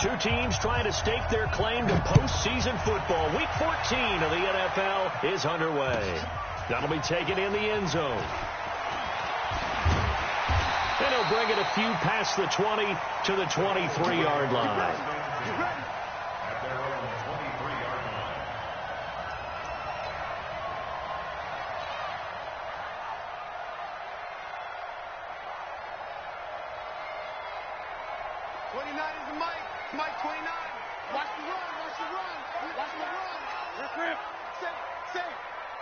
Two teams trying to stake their claim to postseason football. Week 14 of the NFL is underway. That'll be taken in the end zone. And he'll bring it a few past the 20 to the 23-yard line. Mike 29. Watch the run. Watch the run. Rip. Safe.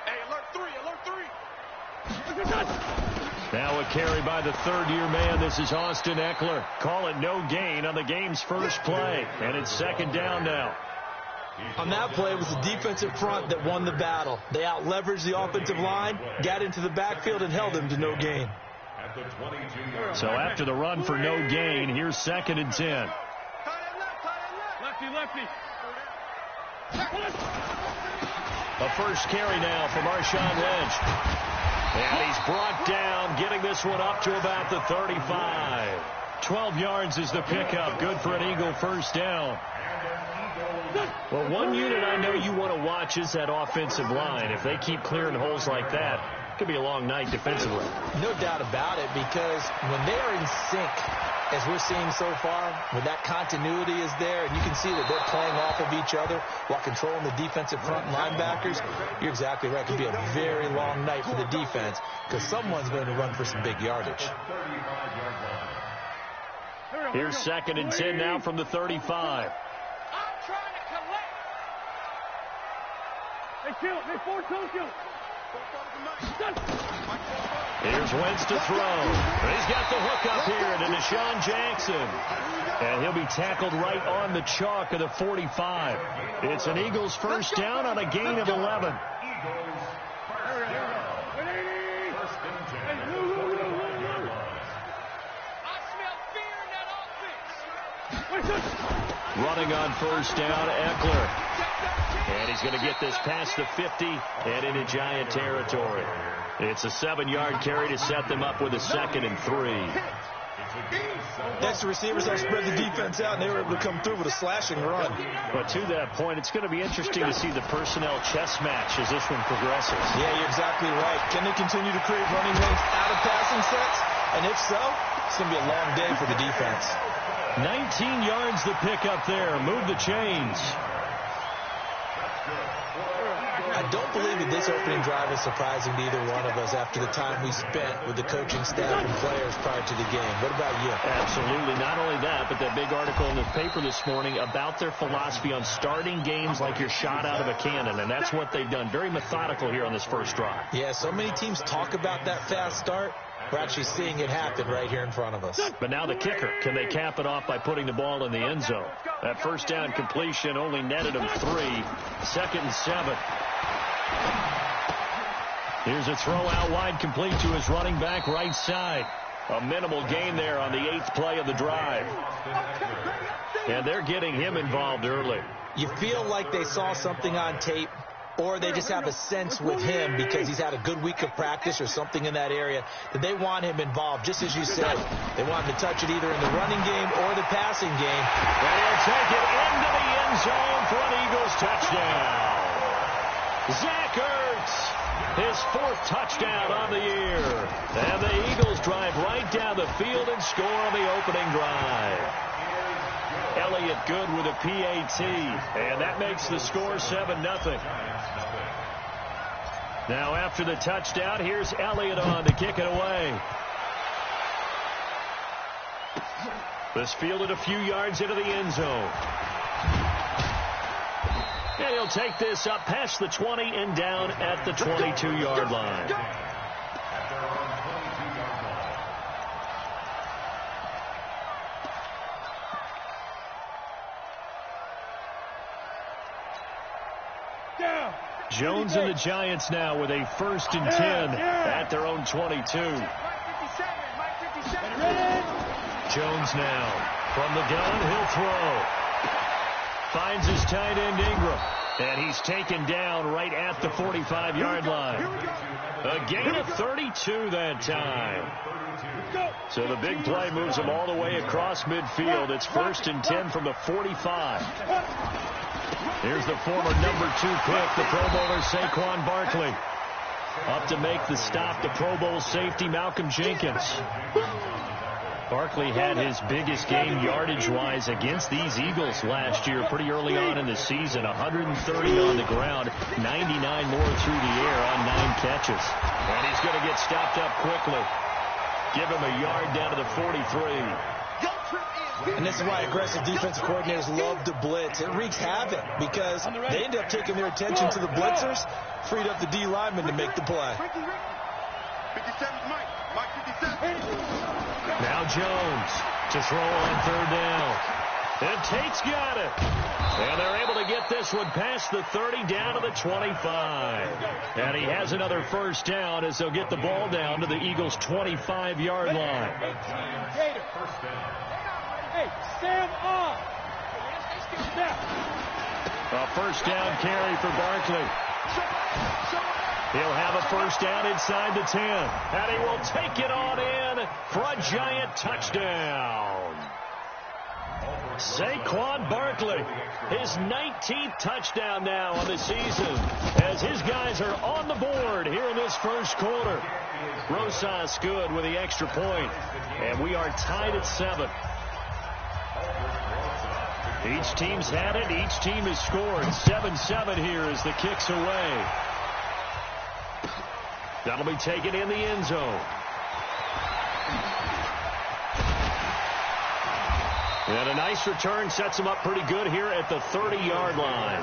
Hey, alert 3. Now a carry by the third-year man. This is Austin Eckler. Call it no gain on the game's first play. And it's second down now. On that play, it was the defensive front that won the battle. They out-leveraged the offensive line, got into the backfield, and held him to no gain. So after the run for no gain, here's second and 10. Lefty. A first carry now from Marshawn Lynch. And he's brought down, getting this one up to about the 35. 12 yards is the pickup. Good for an Eagle first down. Well, one unit I know you want to watch is that offensive line. If they keep clearing holes like that, it could be a long night defensively. No doubt about it, because when they are in sync, as we're seeing so far, when that continuity is there, and you can see that they're playing off of each other while controlling the defensive front linebackers, you're exactly right. It could be a very long night for the defense, because someone's going to run for some big yardage. Here's second and 10 now from the 35. I'm trying to collect. They force Tokyo. Here's Wentz to throw. He's got the hook up here to Deshaun Jackson. And he'll be tackled right on the chalk of the 45. It's an Eagles first down on a gain of 11. Running on first down, Eckler. And he's going to get this past the 50 and into Giant territory. It's a 7-yard carry to set them up with a second and 3. Next, the receivers have spread the defense out, and they were able to come through with a slashing run. But to that point, it's going to be interesting to see the personnel chess match as this one progresses. Yeah, you're exactly right. Can they continue to create running lanes out of passing sets? And if so, it's going to be a long day for the defense. 19 yards the pickup there. Move the chains. I don't believe that this opening drive is surprising to either one of us after the time we spent with the coaching staff and players prior to the game. What about you? Absolutely. Not only that, but that big article in the paper this morning about their philosophy on starting games like you're shot out of a cannon, and that's what they've done. Very methodical here on this first drive. Yeah, so many teams talk about that fast start. We're actually seeing it happen right here in front of us. But now the kicker. Can they cap it off by putting the ball in the end zone? That first down completion only netted them 3. Second and 7. Here's a throw out wide, complete to his running back right side. A minimal gain there on the 8th play of the drive. And they're getting him involved early. You feel like they saw something on tape, or they just have a sense with him because he's had a good week of practice or something in that area that they want him involved, just as you said. They want him to touch it either in the running game or the passing game. And he'll take it into the end zone for an Eagles touchdown. Zach Ertz, his 4th touchdown on the year. And the Eagles drive right down the field and score on the opening drive. Elliott good with a PAT, and that makes the score 7-0. Now after the touchdown, here's Elliott on to kick it away. This fielded a few yards into the end zone. And he'll take this up past the 20 and down at the 22-yard line. Jones and the Giants now with a first and 10 at their own 22. Jones now from the gun, he'll throw. Finds his tight end Ingram. And he's taken down right at the 45-yard line. A gain of 32 that time. So the big play moves him all the way across midfield. It's 1st and 10 from the 45. Here's the former number 2 pick, the Pro Bowler Saquon Barkley. Up to make the stop, the Pro Bowl safety Malcolm Jenkins. Barkley had his biggest game yardage-wise against these Eagles last year pretty early on in the season. 130 on the ground, 99 more through the air on 9 catches. And he's going to get stopped up quickly. Give him a yard down to the 43. And this is why aggressive defensive coordinators love to blitz. It wreaks havoc because they end up taking their attention to the blitzers, freed up the D lineman to make the play. 57 Mike. Mike 57. Now Jones to throw on 3rd down. And Tate's got it. And they're able to get this one past the 30 down to the 25. And he has another 1st down as they'll get the ball down to the Eagles' 25-yard line. Hey, Sam off. A 1st down carry for Barkley. He'll have a 1st down inside the 10. And he will take it on in for a giant touchdown. Saquon Barkley, his 19th touchdown now on the season as his guys are on the board here in this 1st quarter. Rosas good with the extra point. And we are tied at 7. Each team's had it. Each team has scored. 7-7 here as the kick's away. That'll be taken in the end zone. And a nice return sets him up pretty good here at the 30-yard line.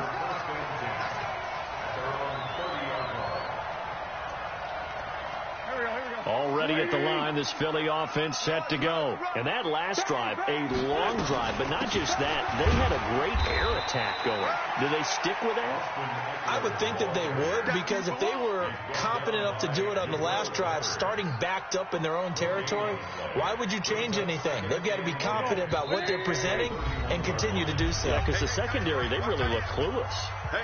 Already at the line, this Philly offense set to go. And that last drive, a long drive, but not just that. They had a great air attack going. Do they stick with that? I would think that they would, because if they were confident enough to do it on the last drive, starting backed up in their own territory, why would you change anything? They've got to be confident about what they're presenting and continue to do so. Yeah, because the secondary, they really look clueless.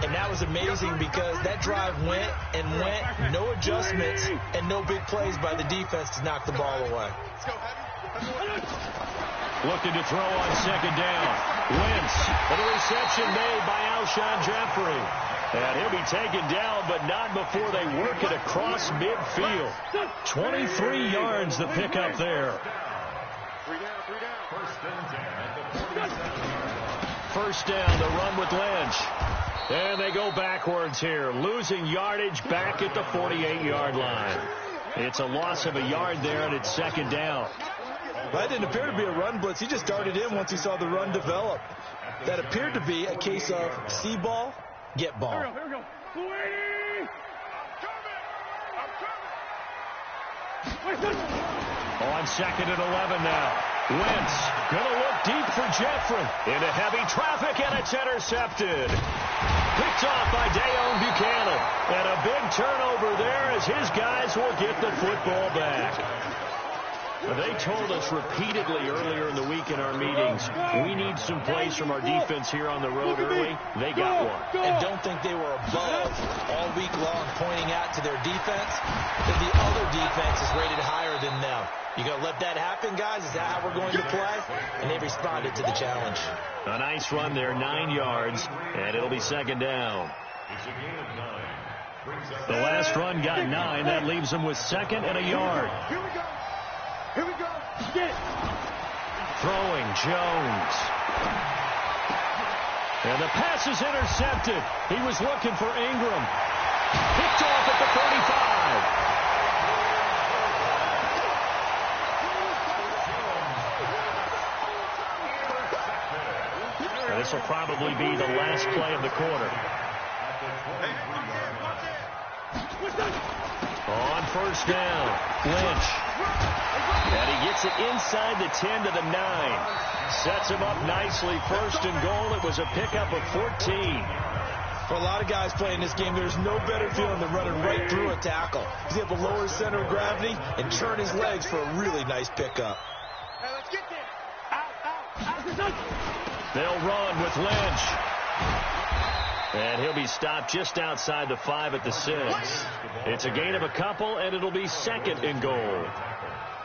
And that was amazing because that drive went and went, no adjustments and no big plays by the defense to knock the ball away. Looking to throw on 2nd down. Wentz, and the reception made by Alshon Jeffrey. And he'll be taken down, but not before they work it across midfield. 23 yards the pickup there. 1st down, the run with Lynch. And they go backwards here, losing yardage back at the 48-yard line. It's a loss of a yard there, and it's 2nd down. That didn't appear to be a run blitz. He just darted in once he saw the run develop. That appeared to be a case of see ball, get ball. Here we go. On 2nd and 11 now. Wentz going to look deep for Jeffrey. Into heavy traffic, and it's intercepted. Picked off by Dayon Buchanan. And a big turnover there as his guys will get the football back. They told us repeatedly earlier in the week in our meetings, we need some plays from our defense here on the road early. They got one. And don't think they were above all week long pointing out to their defense that the other defense is rated higher than them. You going to let that happen, guys? Is that how we're going to play? And they responded to the challenge. A nice run there, 9 yards, and it'll be 2nd down. The last run got 9. That leaves them with 2nd and a yard. Here we go. Here we go. Get it. Throwing Jones. And the pass is intercepted. He was looking for Ingram. Picked off at the 35. This will probably be the last play of the quarter. On 1st down, Lynch. And he gets it inside the 10 to the 9. Sets him up nicely. 1st and goal. It was a pickup of 14. For a lot of guys playing this game, there's no better feeling than running right through a tackle. He's able to lower his center of gravity and turn his legs for a really nice pickup. Hey, let's get there. Out. They'll run with Lynch. And he'll be stopped just outside the 5 at the 6. It's a gain of a couple, and it'll be 2nd and goal.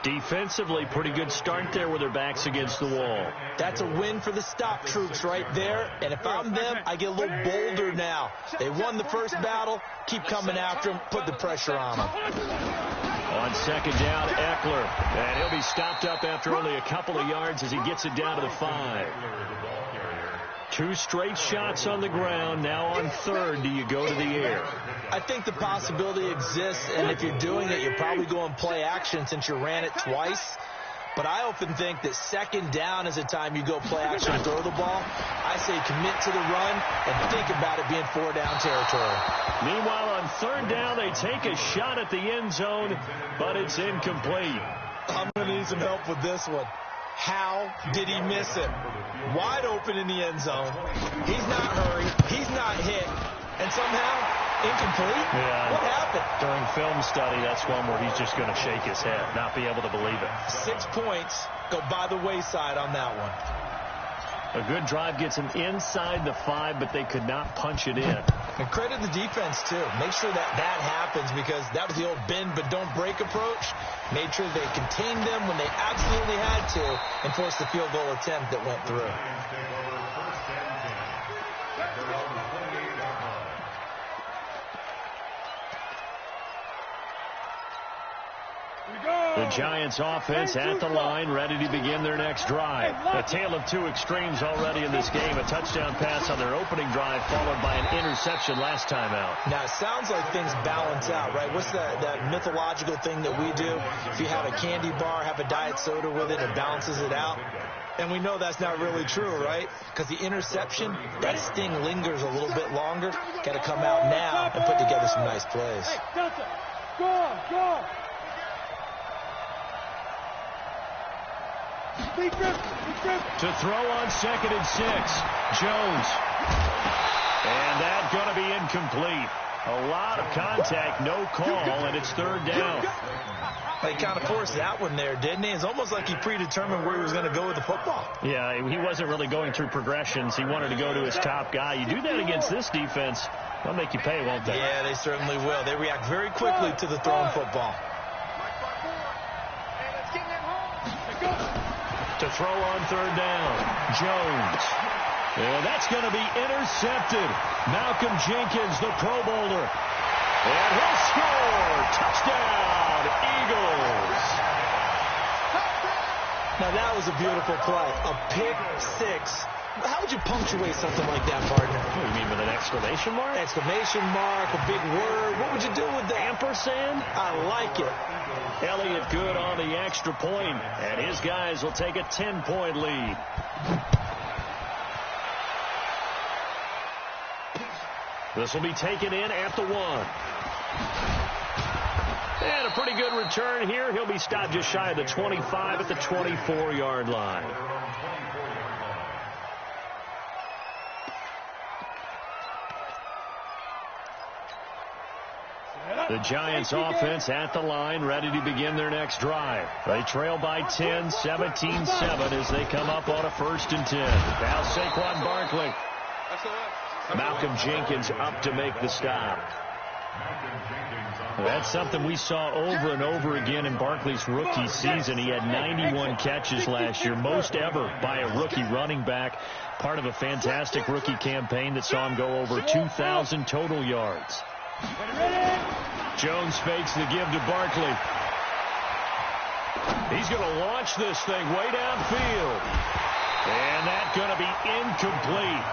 Defensively, pretty good start there with their backs against the wall. That's a win for the stop troops right there. And if I'm them, I get a little bolder now. They won the first battle. Keep coming after them. Put the pressure on them. On 2nd down, Eckler. And he'll be stopped up after only a couple of yards as he gets it down to the 5. 2 straight shots on the ground. Now on 3rd, do you go to the air? I think the possibility exists, and if you're doing it, you're probably going play action since you ran it twice. But I often think that 2nd down is the time you go play action and throw the ball. I say commit to the run and think about it being 4-down territory. Meanwhile, on 3rd down, they take a shot at the end zone, but it's incomplete. I'm going to need some help with this one. How did he miss it? Wide open in the end zone. He's not hurried. He's not hit. And somehow, incomplete? Yeah. What happened? During film study, that's one where he's just going to shake his head, not be able to believe it. 6 points go by the wayside on that one. A good drive gets him inside the 5, but they could not punch it in. And credit the defense, too. Make sure that happens, because that was the old bend but don't break approach. Made sure they contained them when they absolutely had to and forced the field goal attempt that went through. The Giants offense at the line, ready to begin their next drive. A tale of 2 extremes already in this game. A touchdown pass on their opening drive, followed by an interception last time out. Now, it sounds like things balance out, right? What's that mythological thing that we do? If you have a candy bar, have a diet soda with it, it balances it out. And we know that's not really true, right? Because the interception, that sting lingers a little bit longer. Got to come out now and put together some nice plays. Hey, Delta, go. To throw on 2nd and 6. Jones. And that's going to be incomplete. A lot of contact, no call, and it's 3rd down. He kind of forced that one there, didn't he? It's almost like he predetermined where he was going to go with the football. Yeah, he wasn't really going through progressions. He wanted to go to his top guy. You do that against this defense, they'll make you pay, won't they? Yeah, they certainly will. They react very quickly to the thrown football. To throw on 3rd down, Jones. And that's going to be intercepted. Malcolm Jenkins, the Pro Bowler. And he'll score. Touchdown, Eagles. Now, that was a beautiful play. A pick 6. How would you punctuate something like that, partner? What do you mean, with an exclamation mark? Exclamation mark, a big word. What would you do with that? Ampersand? I like it. Elliott good on the extra point, and his guys will take a 10-point lead. This will be taken in at the 1. And a pretty good return here. He'll be stopped just shy of the 25 at the 24-yard line. The Giants offense at the line, ready to begin their next drive. They trail by 10, 17-7 as they come up on a 1st and 10. Now Saquon Barkley. Malcolm Jenkins up to make the stop. That's something we saw over and over again in Barkley's rookie season. He had 91 catches last year, most ever by a rookie running back. Part of a fantastic rookie campaign that saw him go over 2,000 total yards. Jones fakes the give to Barkley. He's going to launch this thing way downfield. And that's going to be incomplete.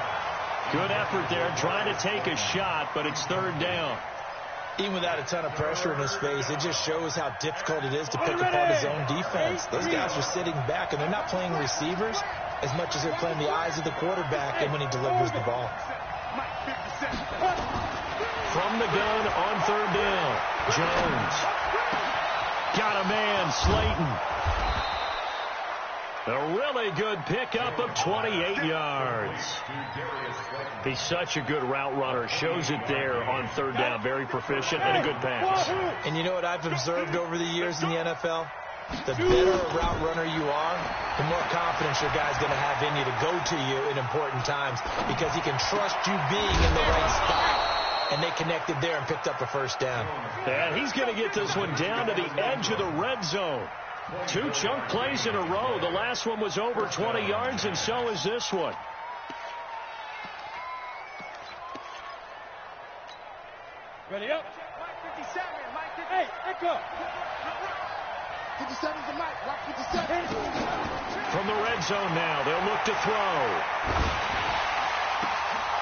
Good effort there, trying to take a shot, but it's 3rd down. Even without a ton of pressure in his face, it just shows how difficult it is to pick apart his own defense. Those guys are sitting back, and they're not playing receivers as much as they're playing the eyes of the quarterback and when he delivers the ball. From the gun on 3rd down, Jones. Got a man, Slayton. A really good pickup of 28 yards. He's such a good route runner. Shows it there on 3rd down. Very proficient and a good pass. And you know what I've observed over the years in the NFL? The better a route runner you are, the more confidence your guy's going to have in you to go to you in important times because he can trust you being in the right spot. And they connected there and picked up a first down. And he's going to get this one down to the edge of the red zone. 2 chunk plays in a row. The last one was over 20 yards, and so is this one. Ready up. Mike 57. Mike 57. Hey, echo. 57's the Mike. Mike 57. From the red zone now, they'll look to throw.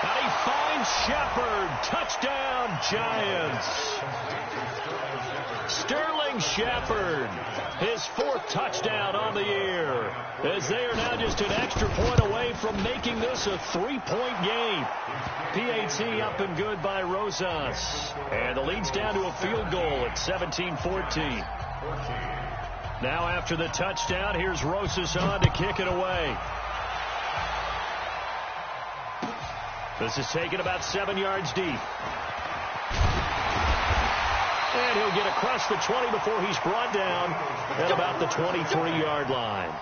And he finds Shepard. Touchdown, Giants. Sterling Shepard, his 4th touchdown on the year, as they are now just an extra point away from making this a 3-point game. PAT up and good by Rosas. And the lead's down to a field goal at 17-14. Now after the touchdown, here's Rosas on to kick it away. This is taken about 7 yards deep. And he'll get across the 20 before he's brought down at about the 23-yard line.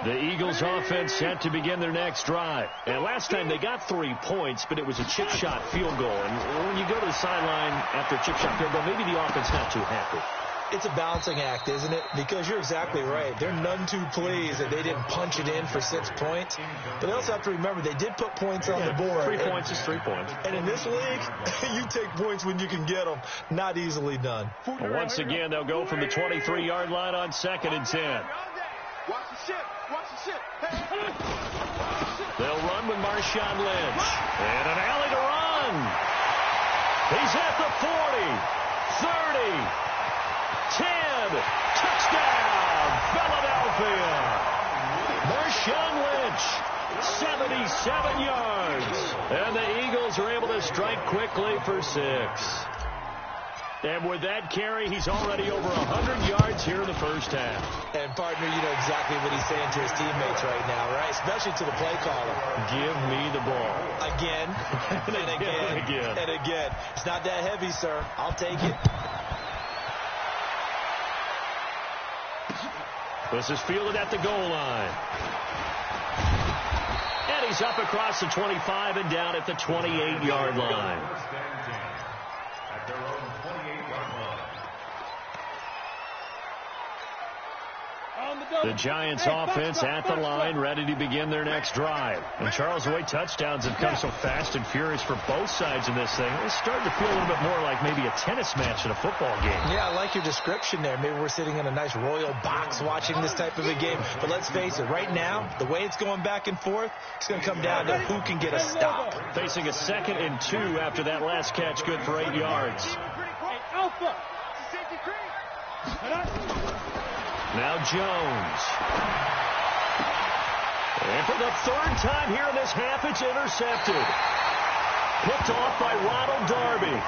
The Eagles offense set to begin their next drive. And last time they got 3 points, but it was a chip shot field goal. And when you go to the sideline after a chip shot field goal, maybe the offense not too happy. It's a balancing act, isn't it? Because you're exactly right. They're none too pleased that they didn't punch it in for 6 points. But they also have to remember they did put points on the board. 3 points is 3 points. And in this league, you take points when you can get them. Not easily done. Well, once again, they'll go from the 23-yard line on 2nd and 10. Watch the ship. Watch the ship. Hey. They'll run with Marshawn Lynch. And an alley to run. He's at the 40, 30. 10, touchdown, Philadelphia. Marshawn Lynch, 77 yards. And the Eagles are able to strike quickly for 6. And with that carry, he's already over 100 yards here in the first half. And, partner, you know exactly what he's saying to his teammates right now, right? Especially to the play caller. Give me the ball. Again, and again, and again. It's not that heavy, sir. I'll take it. This is fielded at the goal line. And he's up across the 25 and down at the 28-yard line. At their own 28-yard line. The Giants offense at the line, ready to begin their next drive. And Charles, the way touchdowns have come so fast and furious for both sides in this thing, it's starting to feel a little bit more like maybe a tennis match in a football game. Yeah, I like your description there. Maybe we're sitting in a nice royal box watching this type of a game. But let's face it, right now, the way it's going back and forth, it's going to come down to who can get a stop. Facing a 2nd and 2 after that last catch, good for 8 yards. Alpha. Now Jones. And for the 3rd time here in this half, it's intercepted. Picked off by Ronald Darby.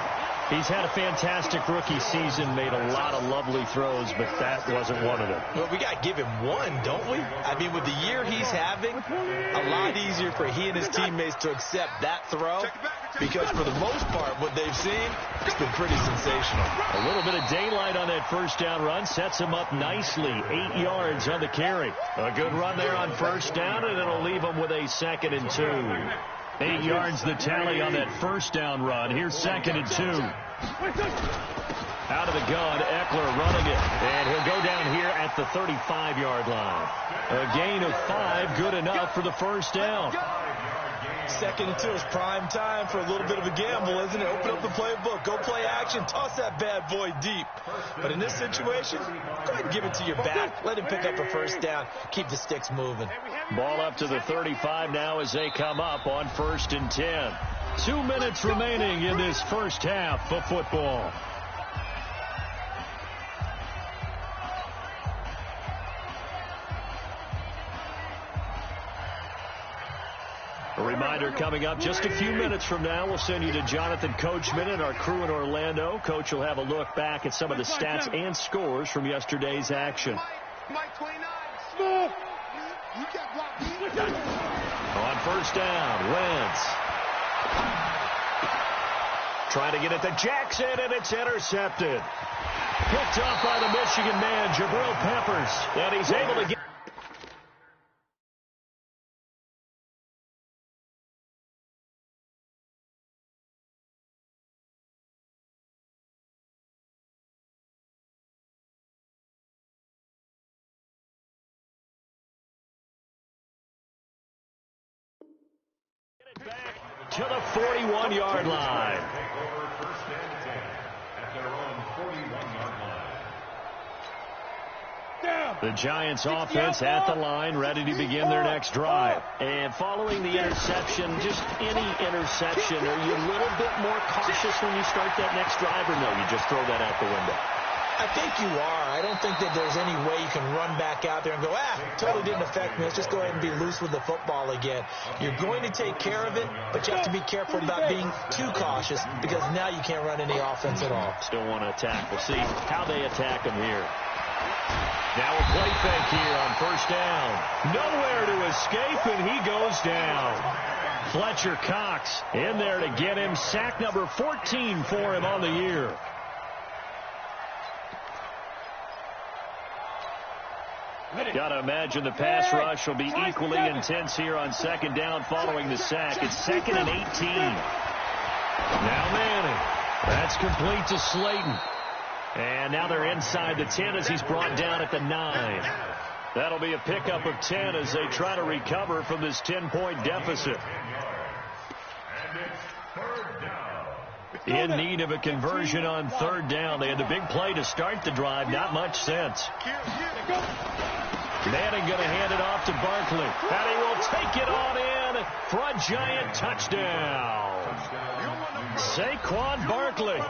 He's had a fantastic rookie season, made a lot of lovely throws, but that wasn't one of them. Well, we got to give him one, don't we? I mean, with the year he's having, a lot easier for he and his teammates to accept that throw because for the most part, what they've seen, it's been pretty sensational. A little bit of daylight on that first down run sets him up nicely. 8 yards on the carry. A good run there on first down, and it'll leave him with a 2nd and 2. 8 yards the tally on that first down run. Here's 2nd and 2. Out of the gun, Eckler running it. And he'll go down here at the 35-yard line. A gain of 5, good enough for the first down. 2nd and 2 is prime time for a little bit of a gamble, isn't it? Open up the playbook, go play action, toss that bad boy deep. But in this situation, go ahead and give it to your back. Let him pick up a first down. Keep the sticks moving. Ball up to the 35 now as they come up on 1st and 10. 2 minutes remaining in this first half of football. A reminder coming up just a few minutes from now, we'll send you to Jonathan Coachman and our crew in Orlando. Coach will have a look back at some of the stats and scores from yesterday's action. Mike 29. Smooth. You can't block me. On first down. Wentz trying to get it to Jackson, and it's intercepted. Picked off by the Michigan man, Jabril Peppers, and he's able to get it back to the 41-yard line. Take over first and 10 at their own 41-yard line. The Giants offense at the line, ready to begin their next drive. And following the interception, just any interception, are you a little bit more cautious when you start that next drive, or no, you just throw that out the window? I think you are. I don't think that there's any way you can run back out there and go, totally didn't affect me. Let's just go ahead and be loose with the football again. You're going to take care of it, but you have to be careful about being too cautious because now you can't run any offense at all. Still want to attack. We'll see how they attack them here. Now a play fake here on first down. Nowhere to escape, and he goes down. Fletcher Cox in there to get him. Sack number 14 for him on the year. Got to imagine the pass rush will be equally intense here on second down following the sack. It's 2nd and 18. Now Manning. That's complete to Slayton. And now they're inside the 10 as he's brought down at the 9. That'll be a pickup of 10 as they try to recover from this 10-point deficit. In need of a conversion on third down. They had the big play to start the drive. Not much sense. Manning going to hand it off to Barkley. And he will take it on in for a Giant touchdown. Saquon Barkley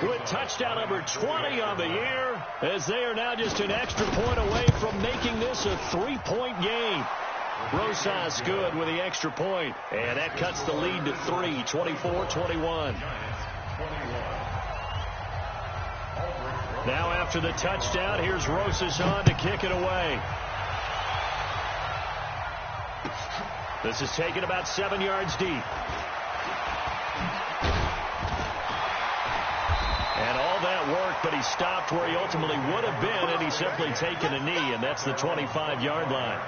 with touchdown number 20 on the year, as they are now just an extra point away from making this a 3-point game. Rosas good with the extra point, and that cuts the lead to 3, 24-21. Now after the touchdown, here's Rosas on to kick it away. This is taken about 7 yards deep. And all that work, but he stopped where he ultimately would have been, and he's simply taken a knee, and that's the 25-yard line.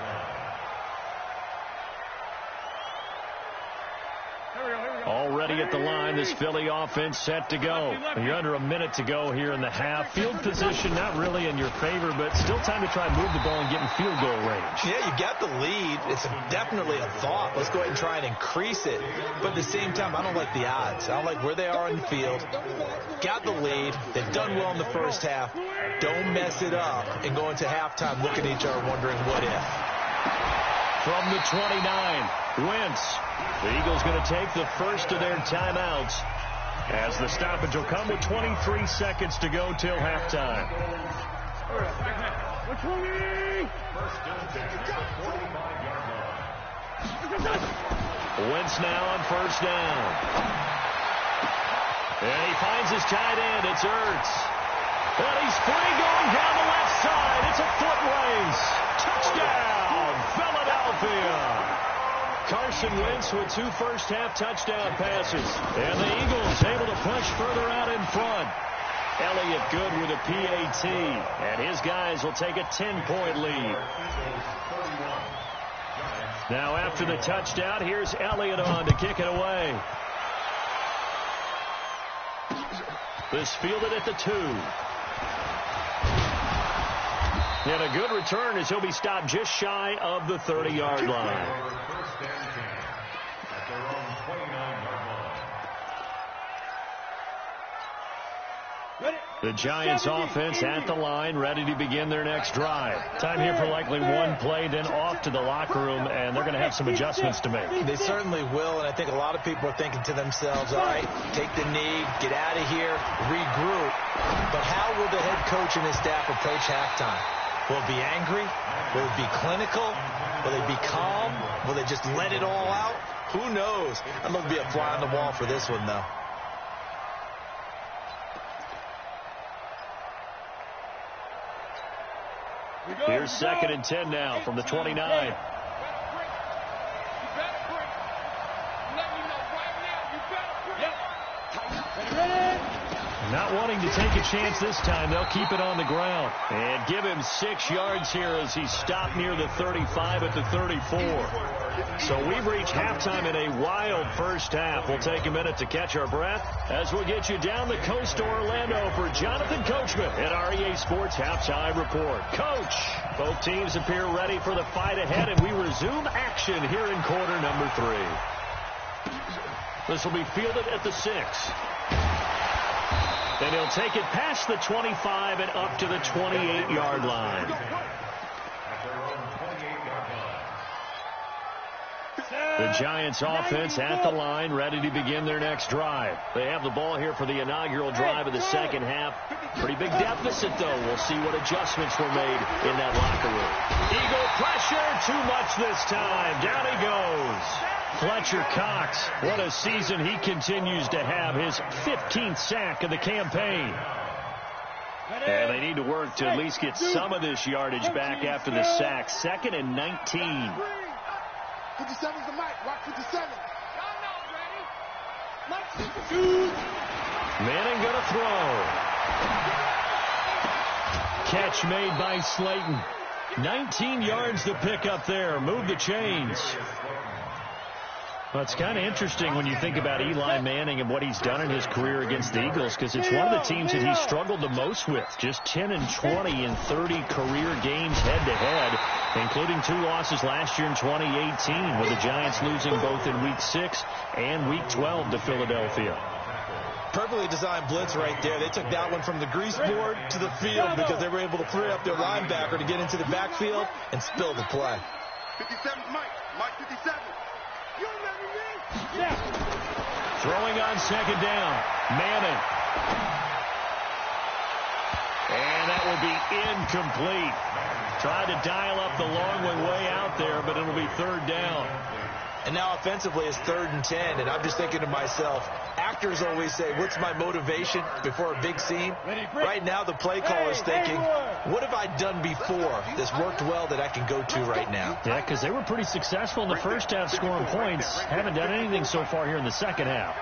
Already at the line, this Philly offense set to go. You're under a minute to go here in the half. Field position not really in your favor, but still time to try and move the ball and get in field goal range. Yeah, you got the lead. It's definitely a thought. Let's go ahead and try and increase it. But at the same time, I don't like the odds. I don't like where they are in the field. Got the lead. They've done well in the first half. Don't mess it up and go into halftime looking at each other wondering what if. From the 29, Wentz. The Eagles going to take the first of their timeouts as the stoppage will come with 23 seconds to go till halftime. Wentz now on first down. And he finds his tight end. It's Ertz. And he's free going down the left side. It's a foot race. Touchdown, Philadelphia. Carson Wentz with 2 first-half touchdown passes. And the Eagles able to push further out in front. Elliott good with a PAT. And his guys will take a 10-point lead. Now after the touchdown, here's Elliott on to kick it away. This fielded at the 2. And a good return as he'll be stopped just shy of the 30-yard line. The Giants offense at the line, ready to begin their next drive. Time here for likely one play, then off to the locker room, and they're going to have some adjustments to make. They certainly will, and I think a lot of people are thinking to themselves, all right, take the knee, get out of here, regroup. But how will the head coach and his staff approach halftime? Will it be angry? Will it be clinical? Will they be calm? Will they just let it all out? Who knows? I'm going to be a fly on the wall for this one, though. Here's 2nd and 10 now from the 29. willing to take a chance this time. They'll keep it on the ground. And give him 6 yards here as he stopped near the 35 at the 34. So we've reached halftime in a wild first half. We'll take a minute to catch our breath as we'll get you down the coast to Orlando for Jonathan Coachman at our EA Sports Halftime Report. Coach, both teams appear ready for the fight ahead, and we resume action here in quarter number 3. This will be fielded at the 6. And he'll take it past the 25 and up to the 28-yard line. The Giants offense at the line, ready to begin their next drive. They have the ball here for the inaugural drive of the second half. Pretty big deficit, though. We'll see what adjustments were made in that locker room. Eagle pressure, too much this time. Down he goes. Fletcher Cox, what a season he continues to have. His 15th sack of the campaign. And they need to work to at least get some of this yardage back after the sack. 2nd and 19. 57's the mic. Watch 57. Manning going to throw. Catch made by Slayton. 19 yards to pick up there. Move the chains. Well, it's kind of interesting when you think about Eli Manning and what he's done in his career against the Eagles, because it's one of the teams that he's struggled the most with. Just 10 and 20 in 30 career games head-to-head, including 2 losses last year in 2018, with the Giants losing both in Week 6 and Week 12 to Philadelphia. Perfectly designed blitz right there. They took that one from the grease board to the field because they were able to free up their linebacker to get into the backfield and spill the play. 57's Mike. Mike 57. Throwing on second down. Manning. And that will be incomplete. Tried to dial up the long way out there, but it'll be 3rd down. And now offensively it's 3rd and 10, and I'm just thinking to myself, actors always say, what's my motivation before a big scene? Right now the play caller is thinking, what have I done before that's worked well that I can go to right now? Yeah, because they were pretty successful in the first half scoring points. Haven't done anything so far here in the second half.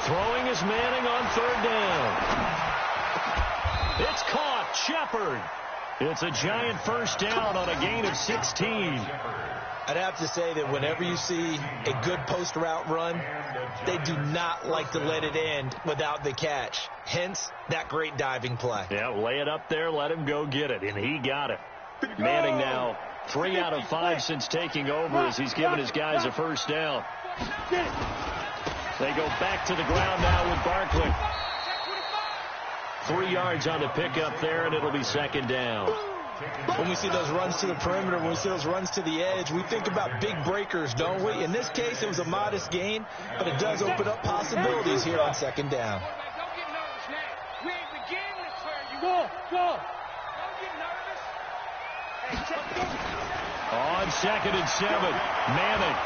Throwing is Manning on 3rd down. It's caught. Shepard. It's a Giant first down on a gain of 16. I'd have to say that whenever you see a good post route run, they do not like to let it end without the catch. Hence, that great diving play. Yeah, lay it up there, let him go get it, and he got it. Manning now 3 out of 5 since taking over as he's given his guys a first down. They go back to the ground now with Barkley. 3 yards on the pickup there, and it'll be 2nd down. When we see those runs to the perimeter, when we see those runs to the edge, we think about big breakers, don't we? In this case, it was a modest gain, but it does open up possibilities here on 2nd down. Don't get nervous now. We ain't beginning to clear you. Go. Don't get nervous. Hey, check. On 2nd and 7, Manning.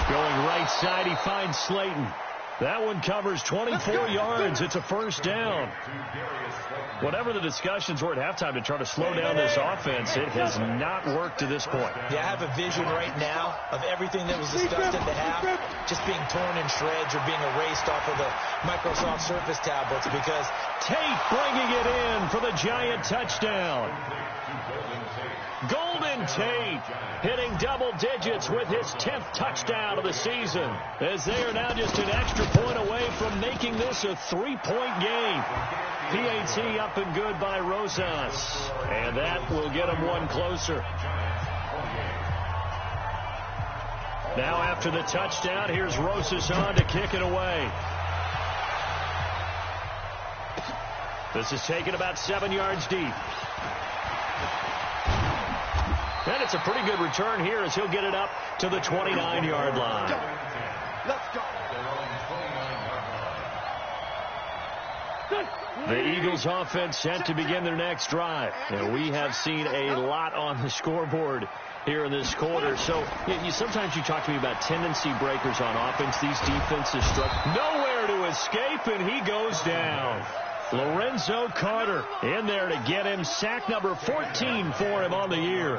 Going right side, he finds Slayton. That one covers 24 yards. It's a first down. Whatever the discussions were at halftime to try to slow down this offense, it has not worked to this point. Yeah, I have a vision right now of everything that was discussed in the half just being torn in shreds or being erased off of the Microsoft Surface tablets, because Tate bringing it in for the Giant touchdown. Golden Tate hitting double digits with his 10th touchdown of the season, as they are now just an extra point away from making this a 3-point game. PAT up and good by Rosas, and that will get them one closer. Now after the touchdown, here's Rosas on to kick it away. This is taken about 7 yards deep. And it's a pretty good return here as he'll get it up to the 29-yard line. Let's go. The Eagles offense set to begin their next drive. And we have seen a lot on the scoreboard here in this quarter. So sometimes you talk to me about tendency breakers on offense. These defenses struggle. Nowhere to escape, and he goes down. Lorenzo Carter in there to get him. Sack number 14 for him on the year.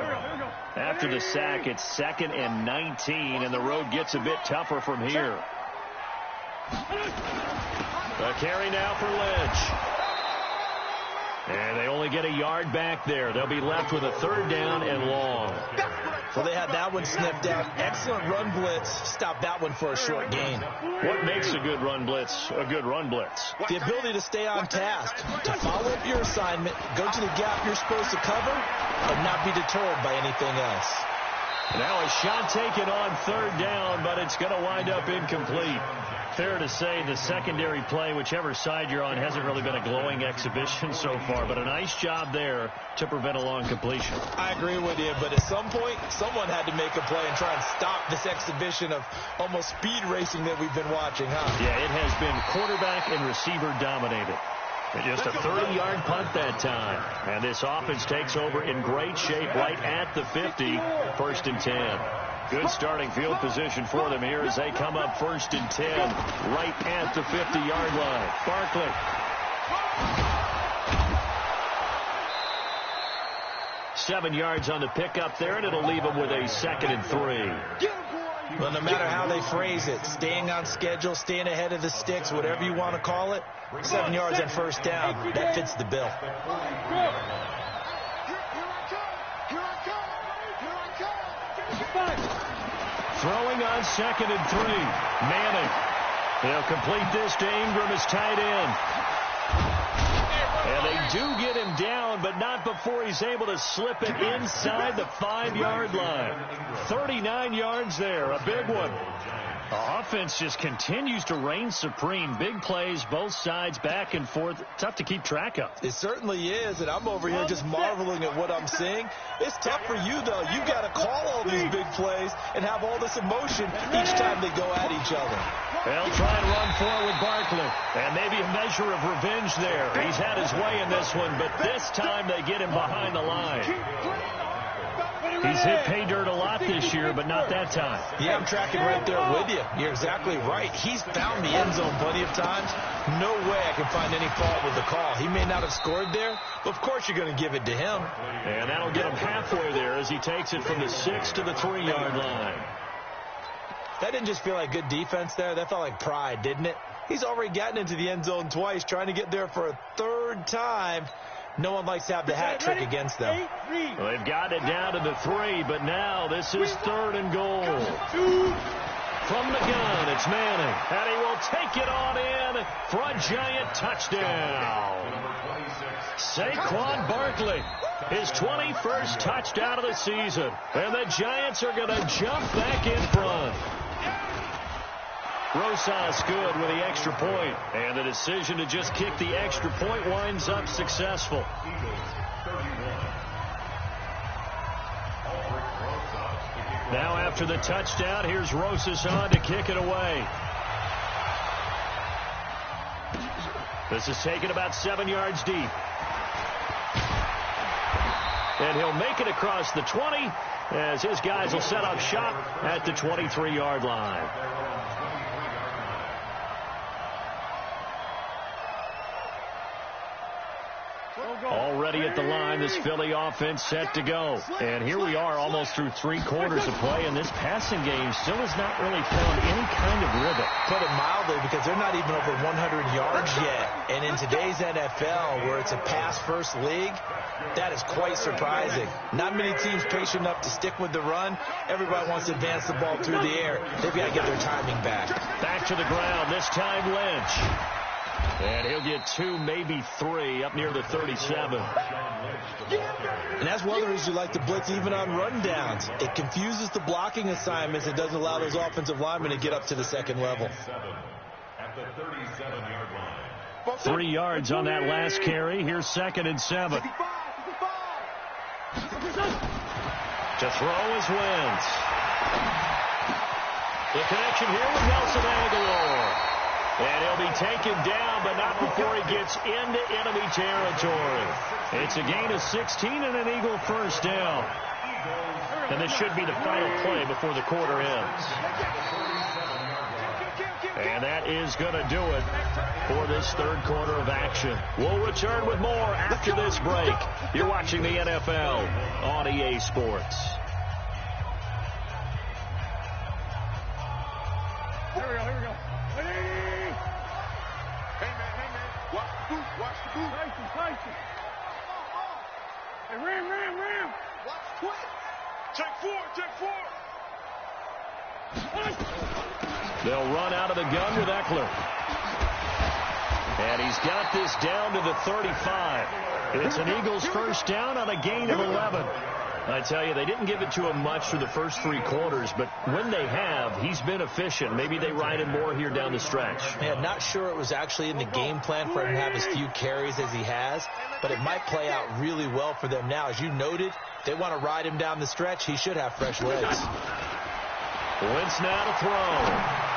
After the sack, it's 2nd and 19, and the road gets a bit tougher from here. A carry now for Lynch. And they only get a yard back there. They'll be left with a 3rd down and long. Well, they had that one sniffed out. Excellent run blitz. Stop that one for a short gain. What makes a good run blitz a good run blitz? The ability to stay on task, to follow up your assignment, go to the gap you're supposed to cover, but not be deterred by anything else. Now a shot taken on 3rd down, but it's going to wind up incomplete. Fair to say the secondary play, whichever side you're on, hasn't really been a glowing exhibition so far, but a nice job there to prevent a long completion. I agree with you, but at some point, someone had to make a play and try and stop this exhibition of almost speed racing that we've been watching, huh? Yeah, it has been quarterback and receiver dominated. And just a 30-yard punt that time. And this offense takes over in great shape right at the 50, 1st and 10. Good starting field position for them here as they come up 1st and 10 right at the 50-yard line. Barkley. 7 yards on the pickup there, and it'll leave them with a 2nd and 3. Well, no matter how they phrase it, staying on schedule, staying ahead of the sticks, whatever you want to call it, 7 yards on 1st down, that fits the bill. Throwing on 2nd and 3. Manning. They'll complete this to Ingram as tight end. And they do get him down, but not before he's able to slip it inside the 5-yard line. 39 yards there, a big one. The offense just continues to reign supreme. Big plays, both sides, back and forth. Tough to keep track of. It certainly is, and I'm over here just marveling at what I'm seeing. It's tough for you, though. You've got to call all these big plays and have all this emotion each time they go at each other. They'll try and run forward Barkley. And maybe a measure of revenge there. He's had his way in this one, but this time they get him behind the line. He's hit pay dirt a lot this year, but not that time. Yeah, I'm tracking right there with you. You're exactly right. He's found the end zone plenty of times. No way I can find any fault with the call. He may not have scored there, but of course you're going to give it to him. And that'll get him halfway there as he takes it from the 6 to the 3-yard line. That didn't just feel like good defense there. That felt like pride, didn't it? He's already gotten into the end zone twice, trying to get there for a 3rd time. No one likes to have the hat trick against them. Well, they've got it down to the 3, but now this is 3rd and goal. From the gun, it's Manning. And he will take it on in for a giant touchdown. Saquon Barkley, his 21st touchdown of the season. And the Giants are going to jump back in front. Rosas good with the extra point, and the decision to just kick the extra point winds up successful. Now after the touchdown, here's Rosas on to kick it away. This is taken about 7 yards deep. And he'll make it across the 20 as his guys will set up shop at the 23-yard line. Already at the line, this Philly offense set to go. And here we are almost through 3 quarters of play, and this passing game still has not really found any kind of rhythm. Put it mildly, because they're not even over 100 yards yet. And in today's NFL, where it's a pass-first league, that is quite surprising. Not many teams patient enough to stick with the run. Everybody wants to advance the ball through the air. They've got to get their timing back. Back to the ground, this time Lynch. And he'll get 2, maybe 3, up near the 37. And that's one of the reasons you like to blitz even on rundowns. It confuses the blocking assignments. It doesn't allow those offensive linemen to get up to the second level. At the 37-yard line. 3 yards on that last carry. Here's 2nd and 7. To throw is Wentz. The connection here with Nelson Aguilar. And he'll be taken down, but not before he gets into enemy territory. It's a gain of 16 and an Eagle first down. And this should be the final play before the quarter ends. And that is going to do it for this 3rd quarter of action. We'll return with more after this break. You're watching the NFL on EA Sports. Here we go. Hey, ram. Watch quick. Check four. They'll run out of the gun with Eckler. And he's got this down to the 35. It's an Eagles first down on a gain of 11. I tell you, they didn't give it to him much for the first 3 quarters, but when they have, he's been efficient. Maybe they ride him more here down the stretch. Yeah, not sure it was actually in the game plan for him to have as few carries as he has, but it might play out really well for them now. As you noted, they want to ride him down the stretch. He should have fresh legs. Wentz now to throw.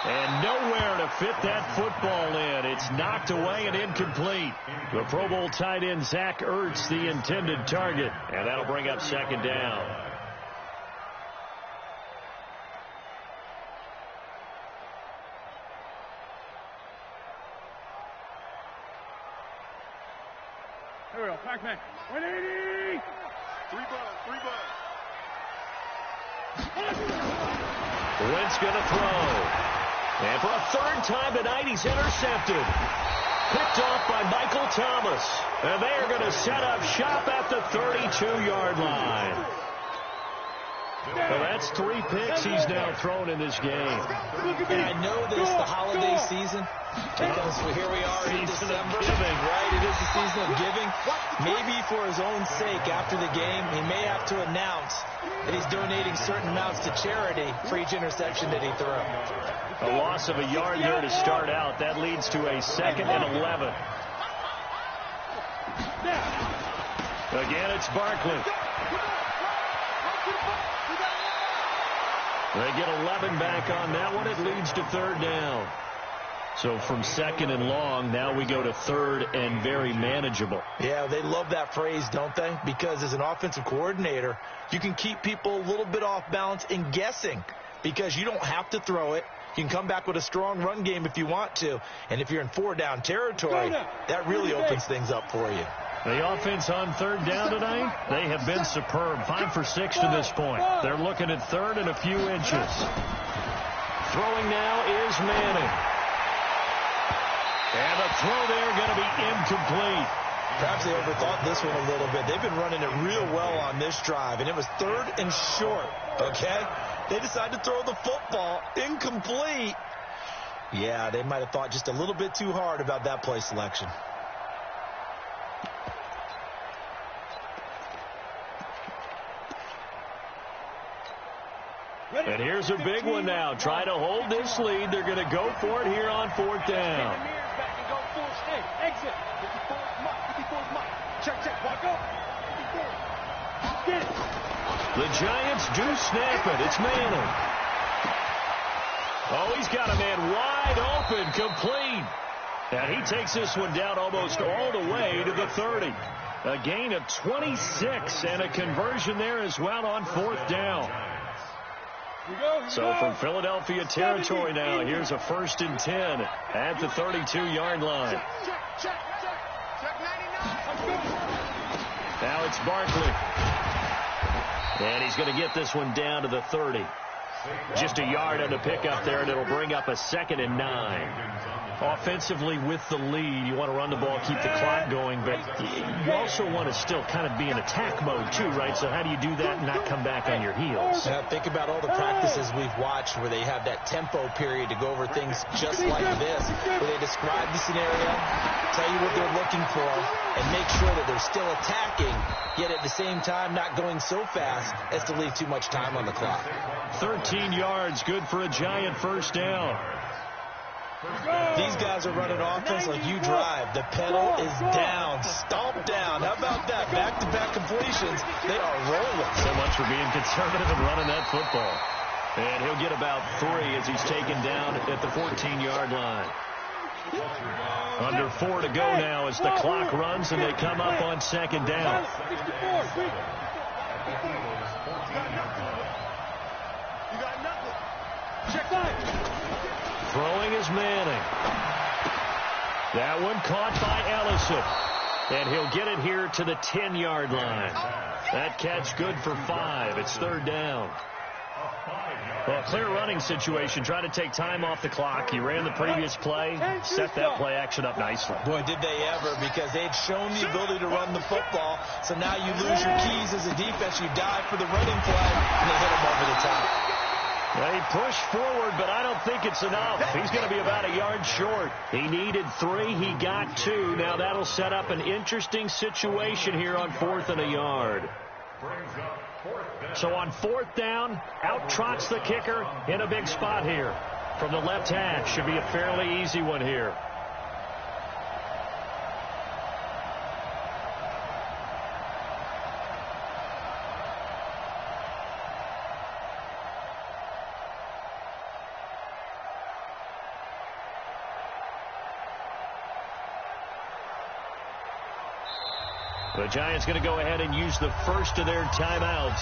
And nowhere to fit that football in. It's knocked away and incomplete. The Pro Bowl tight end Zach Ertz, the intended target. And that'll bring up second down. Here we go, Pac-Man. 180! 3 bucks. Wentz going to throw. And for a 3rd time tonight, he's intercepted. Picked off by Michael Thomas. And they are going to set up shop at the 32-yard line. Well, that's 3 picks he's now thrown in this game. And I know that it's the holiday season because here we are in December. Right, it is the season of giving. Maybe for his own sake after the game, he may have to announce that he's donating certain amounts to charity for each interception that he threw. A loss of a yard there to start out. That leads to a 2nd and 11. Again, it's Barkley. They get 11 back on that one. It leads to 3rd down. So from 2nd and long, now we go to 3rd and very manageable. Yeah, they love that phrase, don't they? Because as an offensive coordinator, you can keep people a little bit off balance in guessing because you don't have to throw it. You can come back with a strong run game if you want to. And if you're in 4-down territory, that really opens things up for you. The offense on 3rd down tonight, they have been superb. 5 for 6 to this point. They're looking at 3rd and a few inches. Throwing now is Manning. And the throw there going to be incomplete. Perhaps they overthought this one a little bit. They've been running it real well on this drive, and it was 3rd and short, okay? They decided to throw the football incomplete. Yeah, they might have thought just a little bit too hard about that play selection. And here's a big one now. Try to hold this lead. They're going to go for it here on 4th down. Exit. 54's Mike. Check. Walk up. 54. Get it. The Giants do snap it. It's Manning. Oh, he's got a man wide open, complete. And he takes this one down almost all the way to the 30. A gain of 26 and a conversion there as well on 4th down. So from Philadelphia territory now, here's a 1st and 10 at the 32-yard line. Check 99. Now it's Barkley. And he's going to get this one down to the 30. Just a yard on the pickup there, and it'll bring up a 2nd and 9. Offensively with the lead, you want to run the ball, keep the clock going, but you also want to still kind of be in attack mode too, right? So how do you do that and not come back on your heels? Think about all the practices we've watched where they have that tempo period to go over things just like this, where they describe the scenario, tell you what they're looking for, and make sure that they're still attacking, yet at the same time not going so fast as to leave too much time on the clock. 13 yards, good for a Giant 1st down. These guys are running offense like you drive. The pedal is down, stomp down. How about that? Back-to-back completions. They are rolling. So much for being conservative and running that football. And he'll get about 3 as he's taken down at the 14-yard line. Under 4 to go now as the clock runs and they come up on 2nd down. You got nothing. Check line. Throwing is Manning. That one caught by Ellison. And he'll get it here to the 10-yard line. That catch good for 5. It's 3rd down. A 5-yard Well, clear running situation, trying to take time off the clock. He ran the previous play, set that play action up nicely. Boy, did they ever, because they'd shown the ability to run the football. So now you lose your keys as a defense. You dive for the running play, and they hit him over the top. They push forward, but I don't think it's enough. He's going to be about a yard short. He needed 3. He got 2. Now that'll set up an interesting situation here on 4th and a yard. So on 4th down, out trots the kicker in a big spot here. From the left hash, should be a fairly easy one here. The Giants going to go ahead and use the first of their timeouts.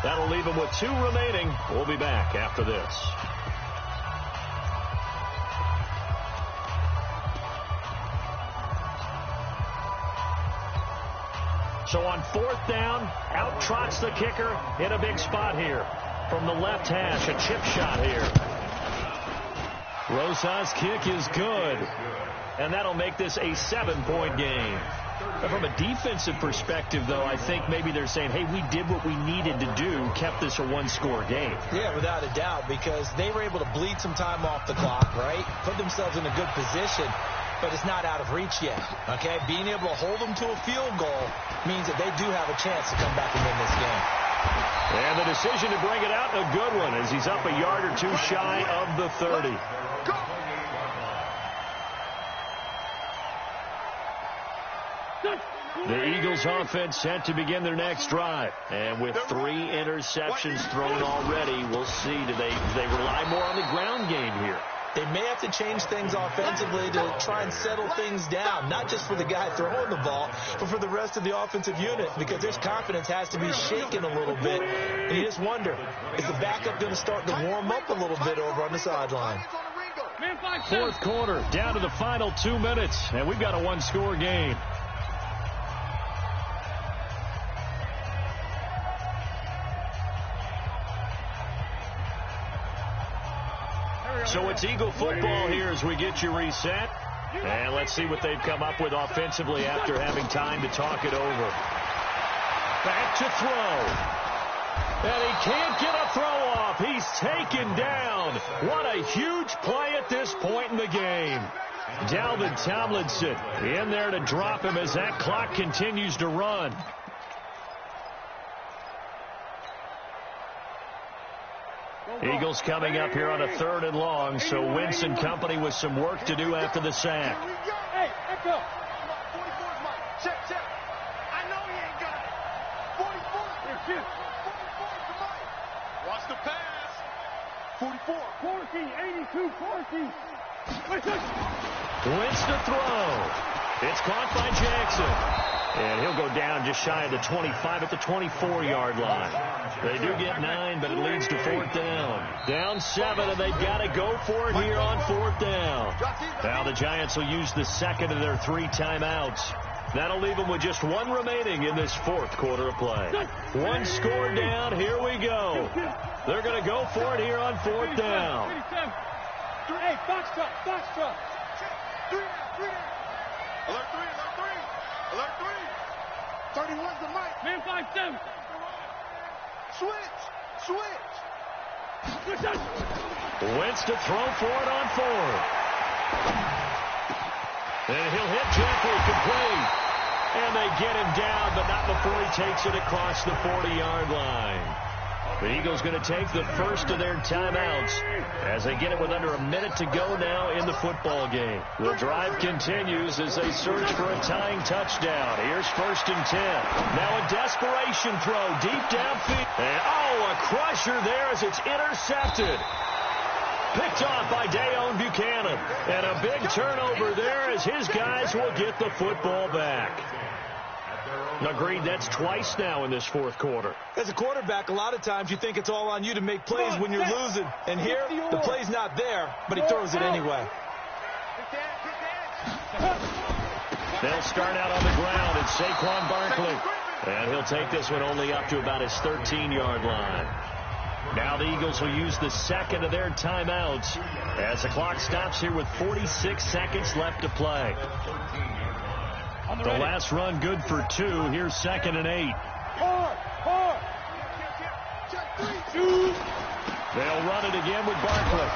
That'll leave them with 2 remaining. We'll be back after this. So on 4th down, out trots the kicker in a big spot here. From the left hash, a chip shot here. Rosa's kick is good. And that'll make this a 7-point game. From a defensive perspective, though, I think maybe they're saying, hey, we did what we needed to do, kept this a 1-score game. Yeah, without a doubt, because they were able to bleed some time off the clock, right? Put themselves in a good position, but it's not out of reach yet, okay? Being able to hold them to a field goal means that they do have a chance to come back and win this game. And the decision to bring it out, a good one, as he's up a yard or 2 shy of the 30. The Eagles offense set to begin their next drive. And with 3 interceptions thrown already, we'll see. Do they rely more on the ground game here? They may have to change things offensively to try and settle things down, not just for the guy throwing the ball, but for the rest of the offensive unit, because their confidence has to be shaken a little bit. And you just wonder, is the backup going to start to warm up a little bit over on the sideline? 4th quarter, down to the final 2 minutes, and we've got a 1-score game. So it's Eagle football here as we get you reset. And let's see what they've come up with offensively after having time to talk it over. Back to throw. And he can't get a throw off. He's taken down. What a huge play at this point in the game. Dalvin Tomlinson in there to drop him as that clock continues to run. Eagles coming up here on a 3rd and long, so Wentz and company with some work to do after the sack. Hey, let's go. 44's mine. Check. I know he ain't got it. 44. 44's the mine. Watch the pass. 44. 14, 82, 14. Wentz to throw. It's caught by Jackson. And he'll go down just shy of the 25 at the 24-yard line. They do get 9, but it leads to 4th down. Down 7, and they've got to go for it here on 4th down. Now the Giants will use the 2nd of their 3 timeouts. That'll leave them with just 1 remaining in this 4th quarter of play. 1 score down. Here we go. They're going to go for it here on 4th down. Hey, box truck. 3 Alert 3. Alert 3. 31's the mic. Man 5-7. Switch. Wentz to throw for it on 4th. And he'll hit Jeffrey complete. And they get him down, but not before he takes it across the 40-yard line. The Eagles going to take the first of their timeouts as they get it with under a minute to go now in the football game. The drive continues as they search for a tying touchdown. Here's 1st and 10. Now a desperation throw deep downfield. And a crusher there as it's intercepted. Picked off by Dayon Buchanan. And a big turnover there as his guys will get the football back. Agreed, that's twice now in this 4th quarter. As a quarterback, a lot of times you think it's all on you to make plays when you're losing. And here, the play's not there, but he throws it anyway. They'll start out on the ground. It's Saquon Barkley. And he'll take this one only up to about his 13-yard line. Now the Eagles will use the second of their timeouts as the clock stops here with 46 seconds left to play. The last run good for 2. Here's 2nd and 8. They'll run it again with Barkley.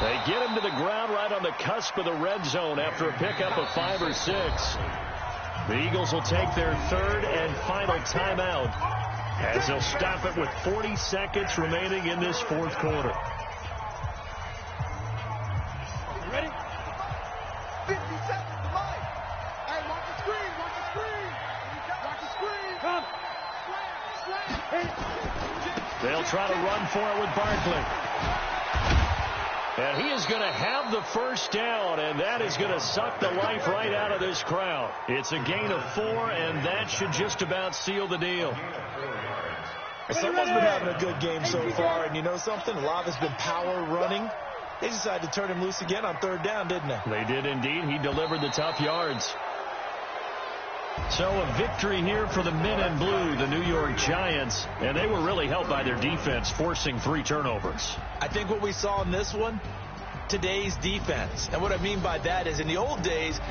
They get him to the ground right on the cusp of the red zone after a pickup of 5 or 6. The Eagles will take their 3rd and final timeout as they'll stop it with 40 seconds remaining in this 4th quarter. You ready? 50 seconds to Mike. Hey, watch the screen, watch the screen. Watch the screen. Come. Slam. They'll try to run for it with Barkley. And he is going to have the first down, and that is going to suck the life right out of this crowd. It's a gain of 4, and that should just about seal the deal. Someone's been having a good game so far, and you know something? A lot of it's been power running. They decided to turn him loose again on 3rd down, didn't they? They did indeed. He delivered the tough yards. So a victory here for the men in blue, the New York Giants, and they were really helped by their defense, forcing 3 turnovers. I think what we saw in this one, today's defense. And what I mean by that is in the old days,